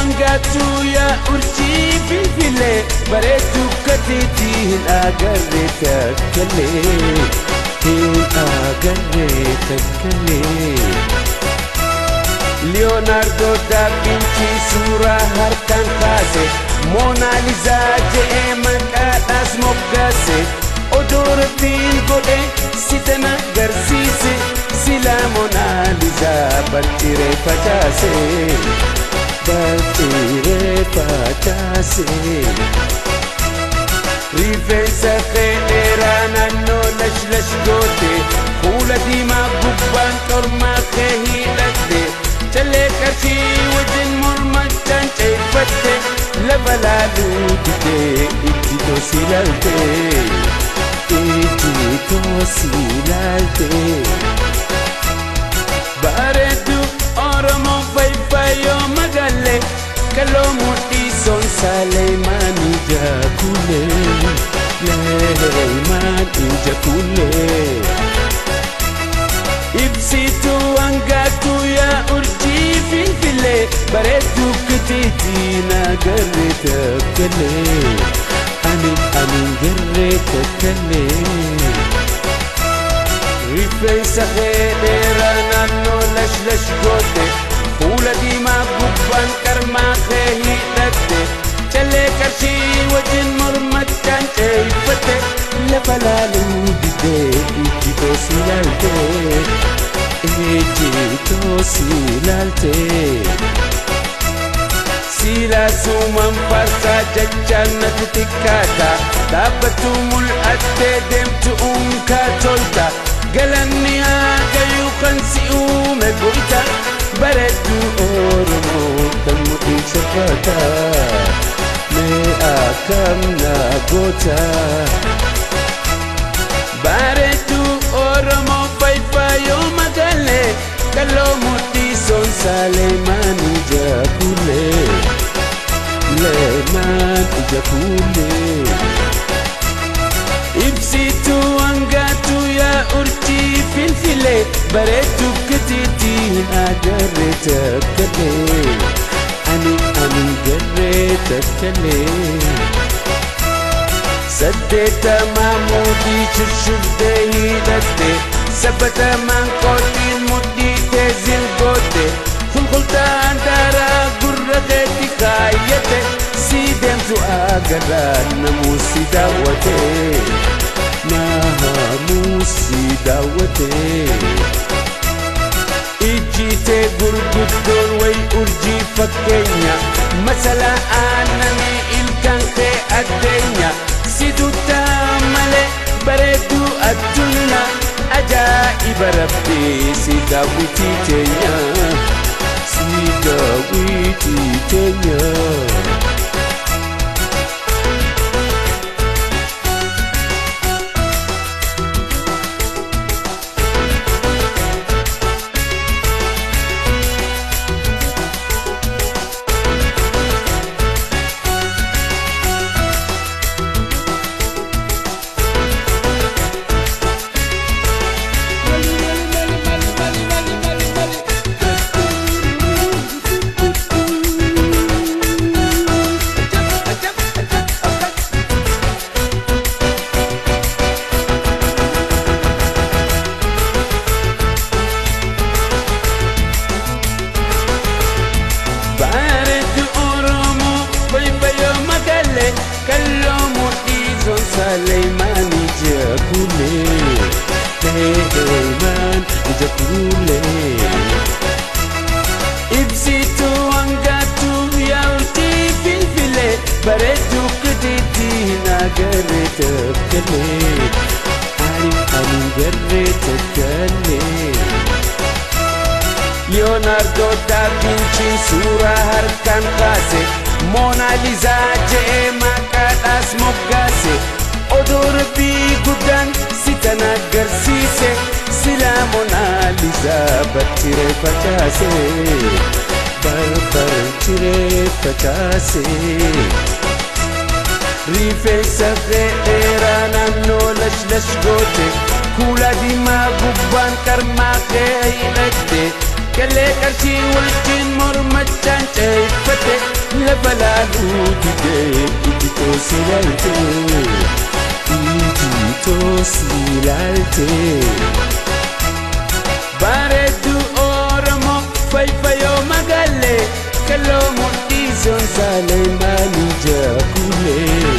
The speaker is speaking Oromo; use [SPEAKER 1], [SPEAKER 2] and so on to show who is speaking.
[SPEAKER 1] hangaatu yaa urjii filfilee bareedu kateetii hin agarre takkalee hin agarre takkalee. Leonardo da Vinci suuraa harkaan kaase Mona Lisa je'ee maqaadhaas moggaase odoo rabbiin godhe sitan agarsiise silaa Mona Lisa bartiree facaase bartiree facaase. Rifeensa kee dheeraa naannoo lash goote fuula diimaa gubbaan qormaa kee hidhatte callee qarshii wajjin mormachaan ceeffatte lafa laaluu didee ijjitoo si ilaalte ijjitoo si ilaalte. Bareedu Oromoo fayyoo magaalee kaloo mudhii soonsaalee maanii jaakulee leeymaan jaakulee. Ibsituu hangaatu yaa urjii filfilee bareedu kateetii nagarre takkalee ani garre takkalee. Rifeensa kee dheeraa naannoo lash goote fuula diimaa gubbaan qarmaa kee hidhatte callee qarshii wajjin mormachaan ceeffatte lafa laaluu didee ijjitoo si ilaalte ijjitoo si ilaalte. Silaa suumaan faarsaa jechaan natti xiqqaata dhaabbattu mul'attee deemtu unkaa tolta galanni haa gayuu kan si uume goota bareedu Oromoo kan mudhii shaffaata mee akkam na goota. Bareedu Oromoo fayyoo magaalee kaloo mudhii soonsaalee maanii jaakulee leeymaan jaakulee. Ibsituu hangaatu yaa urjii filfilee bareedu kateetii hin agarre takkalee ani garre takkalee. Saddeettamaa mudhii shurshurtee hidhatte sabbatamaan kootiin mudhii tee zilgoote fulfultaan daaraa gurra keetti kaayyate si deemtu agarraa namuu si daawwate namuu si daawwate. Ijji tee gurguddoon wayi urjii fakkeenya masalaa aannanii ilkaan kee addeenya si duttaa malee bareedu addunyaa ajaa'iba rabbii si daawwitii teenya si daawwitii teenya. Leeymaan jaakulee leeymaan jaakulee. Ibsituu hangaatu yaa urjii filfilee bareedu kateetii hin agarre takkalee ani garre takkalee. Leonardo da Vinci suuraa harkaan kaase Mona Lisa je'ee maqaadhaas moggaase odoo rabbii guddaan sitan agarsiise silaa Mona Lisa bartiree facaase bartiree facaase. Rifeensa kee dheeraa naannoo lash goote kuula diimaa gubbaan qarmaa kee hidhatte Callee qarshii wajjin mormachaan ceeffate lafa laaluu didee iji toosii laalte iji toosii laalte. Bareedduu Oromoo fayyoo magaalee kalloo mudhii zoon saalee maalii jaakulee.